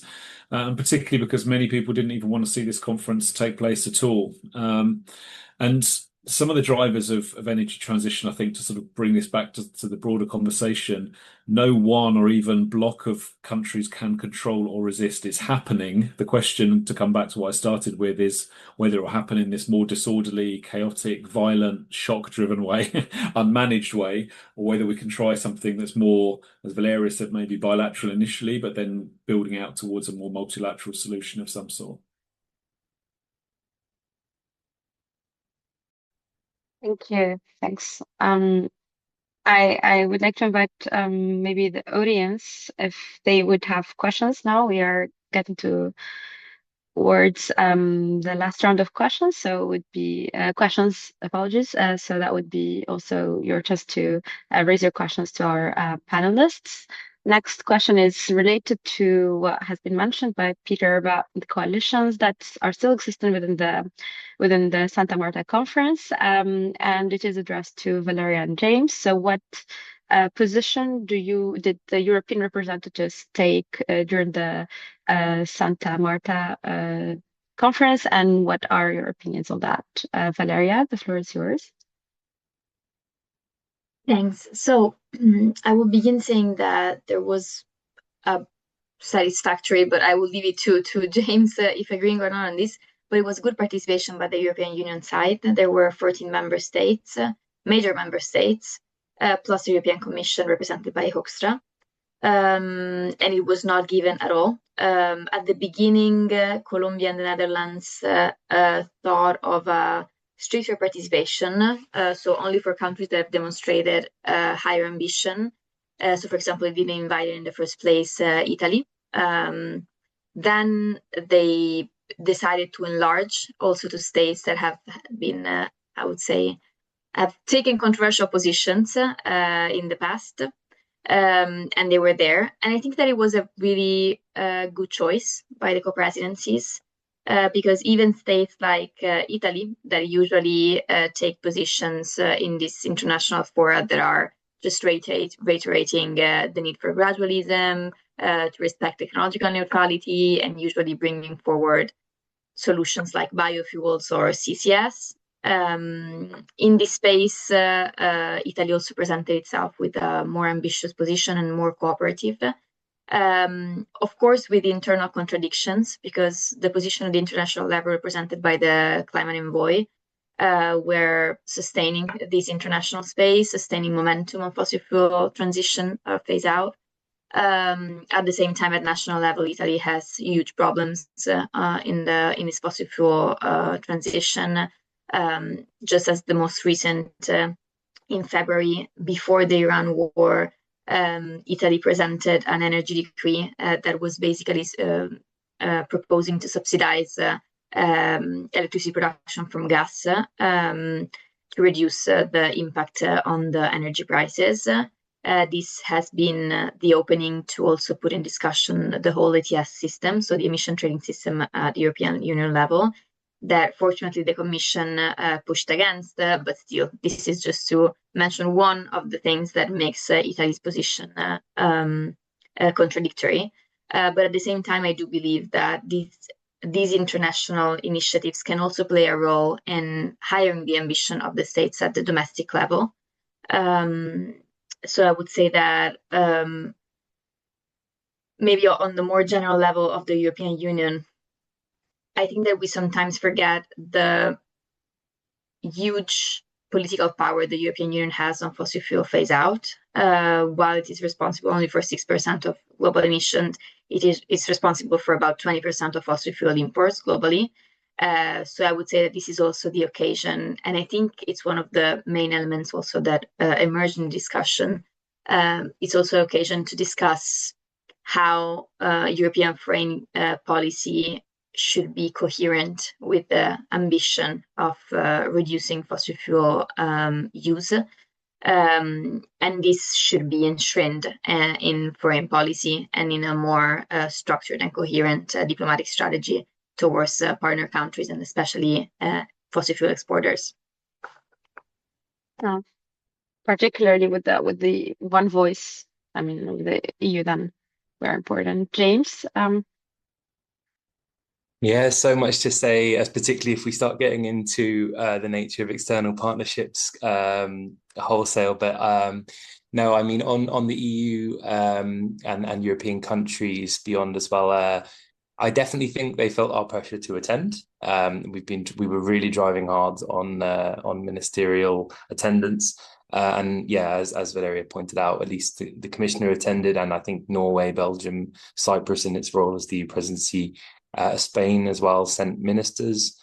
and particularly because many people didn't even want to see this conference take place at all. And some of the drivers of energy transition, I think, to sort of bring this back to the broader conversation, no one or even block of countries can control or resist. It's happening. The question, to come back to what I started with, is whether it will happen in this more disorderly, chaotic, violent, shock-driven way, unmanaged way, or whether we can try something that's more, as Valeria said, maybe bilateral initially, but then building out towards a more multilateral solution of some sort. Thank you. Thanks. I would like to invite maybe the audience if they would have questions now. We are getting towards the last round of questions, so it would be questions, apologies. So that would be also your chance to raise your questions to our panelists. Next question is related to what has been mentioned by Peter about the coalitions that are still existing within the Santa Marta Conference, and it is addressed to Valeria and James. So what position did the European representatives take during the Santa Marta Conference, and what are your opinions on that? Valeria, the floor is yours. Thanks. So I will begin saying that there was a satisfactory, but I will leave it to James if agreeing or not on this. But it was good participation by the European Union side. There were 14 member states, major member states, plus the European Commission represented by Hoekstra. And it was not given at all. At the beginning, Colombia and the Netherlands thought of a stricter participation, so only for countries that have demonstrated higher ambition. So, for example, it didn't invite in the first place Italy. Then they decided to enlarge also to states that have been, I would say, have taken controversial positions in the past. And they were there. And I think that it was a really good choice by the co-presidencies, because even states like Italy, that usually take positions in this international fora that are just reiterating the need for gradualism, to respect technological neutrality, and usually bringing forward solutions like biofuels or CCS. In this space, Italy also presented itself with a more ambitious position and more cooperative. Of course, with internal contradictions, because the position at the international level represented by the climate envoy were sustaining this international space, sustaining momentum on fossil fuel transition phase out. At the same time, at national level, Italy has huge problems in its fossil fuel transition. Just as the most recent, in February, before the Iran war, Italy presented an energy decree that was basically proposing to subsidize electricity production from gas to reduce the impact on the energy prices. This has been the opening to also put in discussion the whole ETS system, so the emission trading system at the European Union level, that fortunately the Commission pushed against, but still, this is just to mention one of the things that makes Italy's position contradictory. But at the same time, I do believe that these international initiatives can also play a role in hiring the ambition of the states at the domestic level. So I would say that maybe on the more general level of the European Union, I think that we sometimes forget the huge political power the European Union has on fossil fuel phase out. While it is responsible only for 6% of global emissions, it's responsible for about 20% of fossil fuel imports globally. So I would say that this is also the occasion, and I think it's one of the main elements also that emerged in discussion. It's also an occasion to discuss how European foreign policy should be coherent with the ambition of reducing fossil fuel use. And this should be enshrined in foreign policy and in a more structured and coherent diplomatic strategy towards partner countries and especially fossil fuel exporters. Particularly with the one voice, I mean, the EU then very important. James? Yeah, so much to say, as particularly if we start getting into the nature of external partnerships wholesale. But no, I mean on the EU and European countries beyond as well. I definitely think they felt our pressure to attend. We were really driving hard on ministerial attendance. And yeah, as Valeria pointed out, at least the commissioner attended, and I think Norway, Belgium, Cyprus in its role as the EU presidency, Spain as well sent ministers.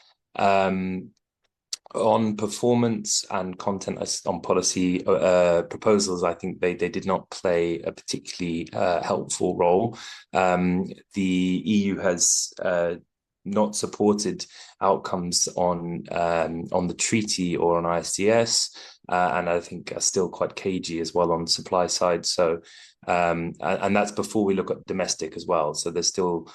On performance and content on policy proposals, I think they did not play a particularly helpful role. The EU has not supported outcomes on the treaty or on ISDS, and I think are still quite cagey as well on the supply side. So, and that's before we look at domestic as well. So there's still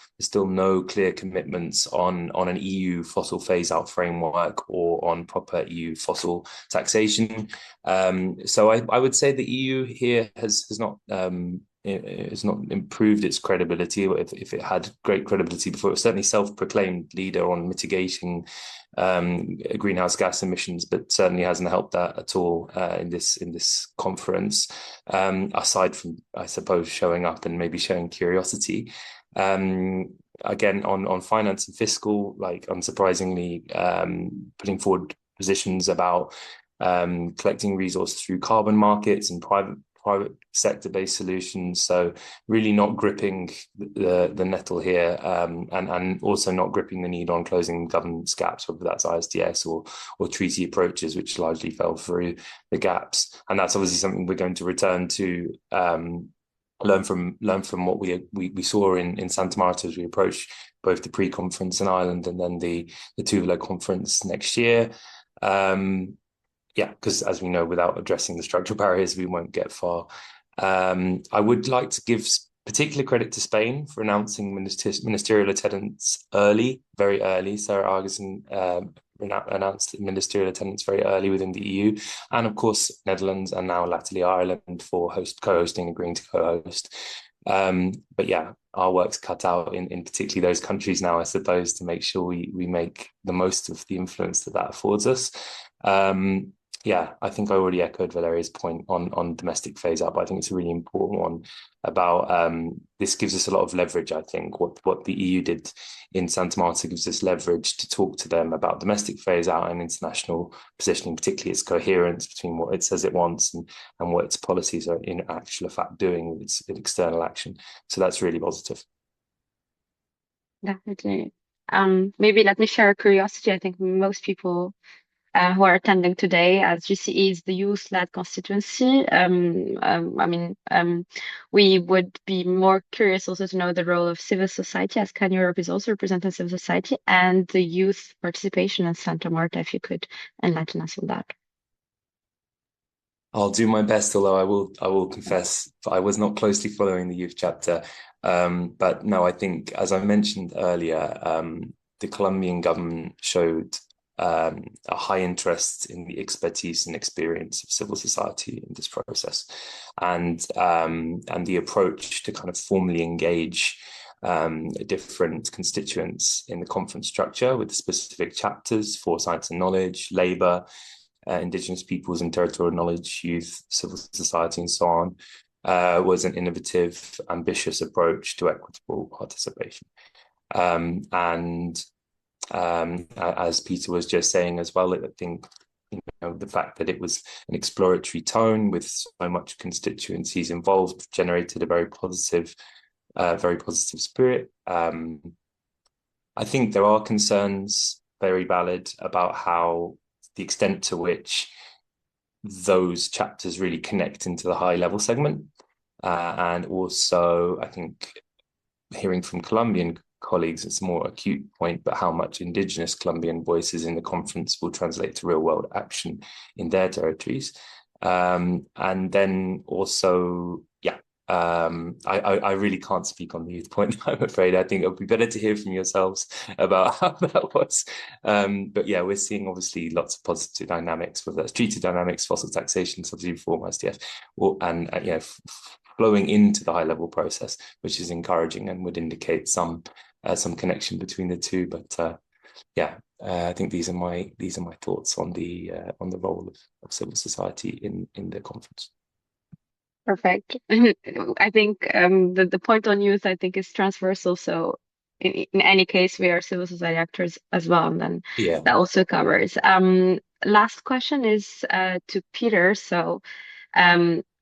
no clear commitments on an EU fossil phase out framework or on proper EU fossil taxation. So I would say the EU here has not improved its credibility. If it had great credibility before, it was certainly self-proclaimed leader on mitigating greenhouse gas emissions, but certainly hasn't helped that at all in this conference. Aside from, I suppose, showing up and maybe showing curiosity. Again, on finance and fiscal, like unsurprisingly, putting forward positions about collecting resources through carbon markets and private sector-based solutions. So really not gripping the nettle here, and also not gripping the need on closing governance gaps, whether that's ISDS or treaty approaches, which largely fell through the gaps. And that's obviously something we're going to return to, learn from what we saw in Santa Marta as we approach both the pre-conference in Ireland and then the Tuvalu conference next year. Yeah, because as we know, without addressing the structural barriers, we won't get far. I would like to give particular credit to Spain for announcing ministerial attendance early, very early. Sarah Argesen announced ministerial attendance very early within the EU. And of course, Netherlands and now latterly Ireland for co-hosting, agreeing to co-host. But yeah, our work's cut out in particularly those countries now, I suppose, to make sure we make the most of the influence that affords us. Yeah, I think I already echoed Valeria's point on domestic phase out, but I think it's a really important one about this gives us a lot of leverage. I think what the EU did in Santa Marta gives us leverage to talk to them about domestic phase out and international positioning, particularly its coherence between what it says it wants and what its policies are in actual fact doing with its external action. So that's really positive. Definitely. Maybe let me share a curiosity. I think most people who are attending today, as GCE is the youth-led constituency. We would be more curious also to know the role of civil society, as Can Europe is also representing civil society, and the youth participation in Santa Marta, if you could enlighten us on that. I'll do my best, although I will confess I was not closely following the youth chapter. But no, I think, as I mentioned earlier, the Colombian government showed a high interest in the expertise and experience of civil society in this process, and the approach to kind of formally engage different constituents in the conference structure with the specific chapters for science and knowledge, labour, indigenous peoples and territorial knowledge, youth, civil society, and so on, was an innovative, ambitious approach to equitable participation. As Peter was just saying as well, I think the fact that it was an exploratory tone with so much constituencies involved generated a very positive spirit. I think there are concerns, very valid, about how the extent to which those chapters really connect into the high level segment. And also, I think hearing from Colombian colleagues, it's a more acute point, but how much indigenous Colombian voices in the conference will translate to real world action in their territories. And then also, yeah, I really can't speak on the youth point, I'm afraid. I think it would be better to hear from yourselves about how that was. But yeah, we're seeing obviously lots of positive dynamics, whether that's treaty dynamics, fossil taxation, subsidy reform, ISDS, flowing into the high level process, which is encouraging and would indicate some some connection between the two. But I think these are my thoughts on the role of civil society in the conference. Perfect. I think the point on youth, I think, is transversal. So in any case, we are civil society actors as well, and then that also covers. Last question is to Peter. So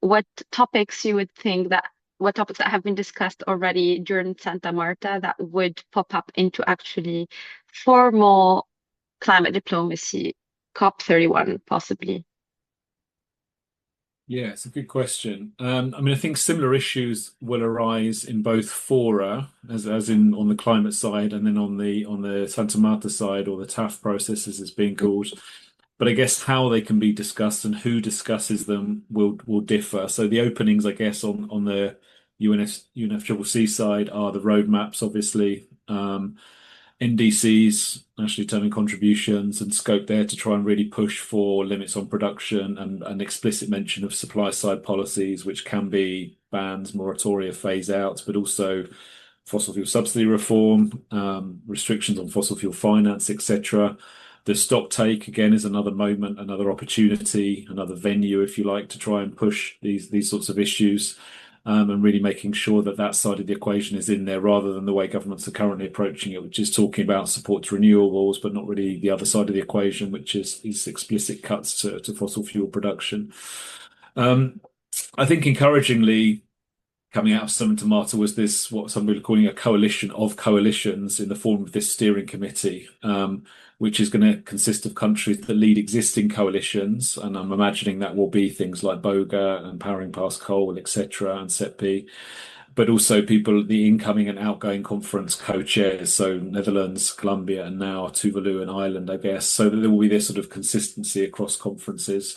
what topics that have been discussed already during Santa Marta that would pop up into actually formal climate diplomacy, COP31 possibly? Yeah, it's a good question. I mean, I think similar issues will arise in both fora, as in on the climate side, and then on the Santa Marta side, or the TAF process as it's being called. But I guess how they can be discussed and who discusses them will differ. So the openings, I guess, on the UNFCCC side are the roadmaps, obviously. NDCs, nationally determined contributions, and scope there to try and really push for limits on production and an explicit mention of supply side policies, which can be bans, moratoria, phase outs, but also fossil fuel subsidy reform, restrictions on fossil fuel finance, etc. The stock take again is another moment, another opportunity, another venue, if you like, to try and push these sorts of issues. And really making sure that side of the equation is in there rather than the way governments are currently approaching it, which is talking about support to renewables, but not really the other side of the equation, which is explicit cuts to fossil fuel production. I think encouragingly, coming out of Santa Marta was this, what some people are calling a coalition of coalitions in the form of this steering committee, which is going to consist of countries that lead existing coalitions. And I'm imagining that will be things like BOGA and Powering Past Coal, etc., and SETP. But also the incoming and outgoing conference co-chairs, so Netherlands, Colombia, and now Tuvalu and Ireland, I guess, so that there will be this sort of consistency across conferences.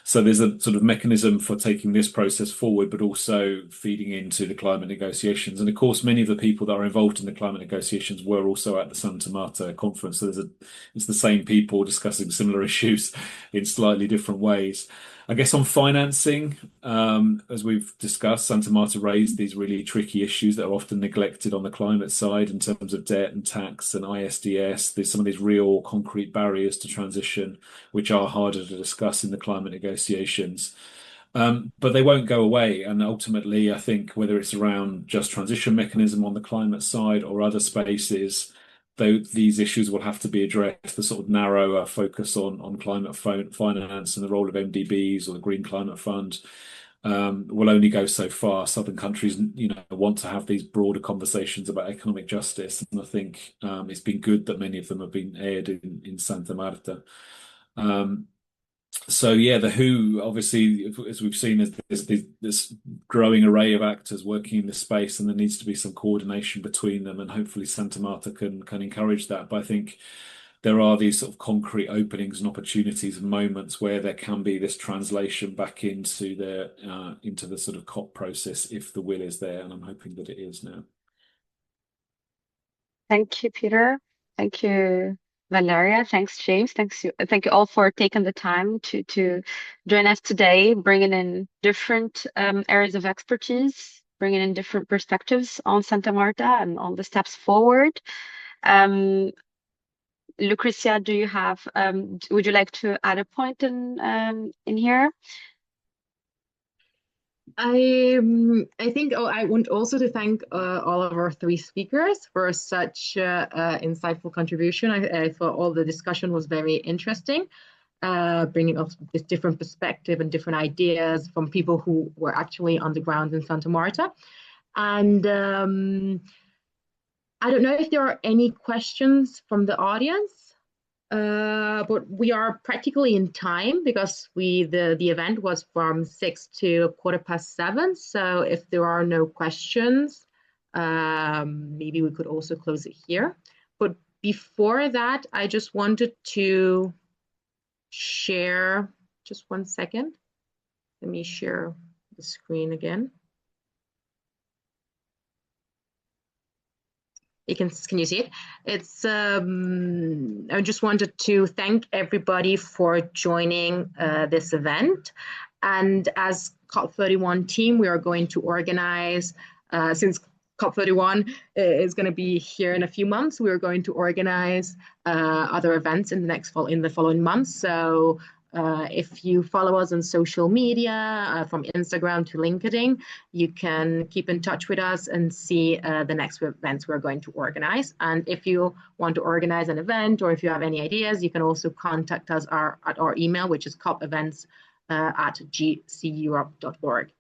So there's a sort of mechanism for taking this process forward, but also feeding into the climate negotiations. And of course, many of the people that are involved in the climate negotiations were also at the Santa Marta conference. So it's the same people discussing similar issues in slightly different ways. I guess on financing, as we've discussed, Santa Marta raised these really tricky issues that are often neglected on the climate side in terms of debt and tax and ISDS. There's some of these real concrete barriers to transition, which are harder to discuss in the climate negotiations. But they won't go away. And ultimately, I think whether it's around just transition mechanism on the climate side or other spaces, though these issues will have to be addressed, the sort of narrower focus on climate finance and the role of MDBs or the Green Climate Fund will only go so far. Southern countries, want to have these broader conversations about economic justice, and I think it's been good that many of them have been aired in Santa Marta. So yeah, the WHO, obviously, as we've seen, is this growing array of actors working in this space, and there needs to be some coordination between them, and hopefully Santa Marta can encourage that. But I think there are these sort of concrete openings and opportunities and moments where there can be this translation back into the sort of COP process if the will is there, and I'm hoping that it is now. Thank you, Peter. Thank you, Valeria. Thanks, James. Thank you all for taking the time to join us today, bringing in different areas of expertise, bringing in different perspectives on Santa Marta and on the steps forward. Lucrezia, would you like to add a point in here? I think I want also to thank all of our three speakers for such insightful contribution. I thought all the discussion was very interesting, bringing up this different perspective and different ideas from people who were actually on the ground in Santa Marta. And I don't know if there are any questions from the audience. But we are practically in time because the event was from 6 to 7:15. So if there are no questions, maybe we could also close it here. But before that, I just wanted to share, just 1 second. Let me share the screen again. Can you see it? It's I just wanted to thank everybody for joining this event. And as COP31 team, we are going to organize, since COP31 is going to be here in a few months. We're going to organize other events in the following months. So if you follow us on social media, from Instagram to LinkedIn, you can keep in touch with us and see the next events we're going to organize. And if you want to organize an event, or if you have any ideas, you can also contact us at our email, which is copevents@gceurope.org.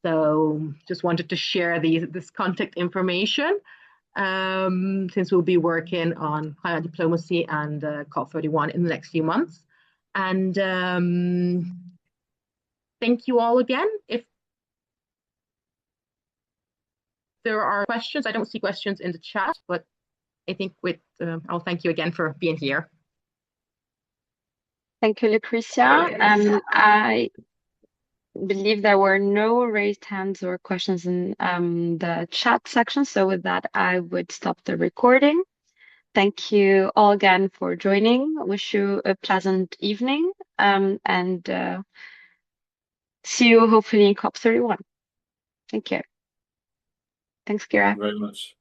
So just wanted to share this contact information, since we'll be working on climate diplomacy and COP31 in the next few months. And thank you all again. If there are questions, I don't see questions in the chat, but I think I'll thank you again for being here. Thank you, Lucrezia. I believe there were no raised hands or questions in the chat section. So with that, I would stop the recording. Thank you all again for joining. Wish you a pleasant evening, and see you hopefully in COP31. Thank you. Thanks, Kira. Thank you very much.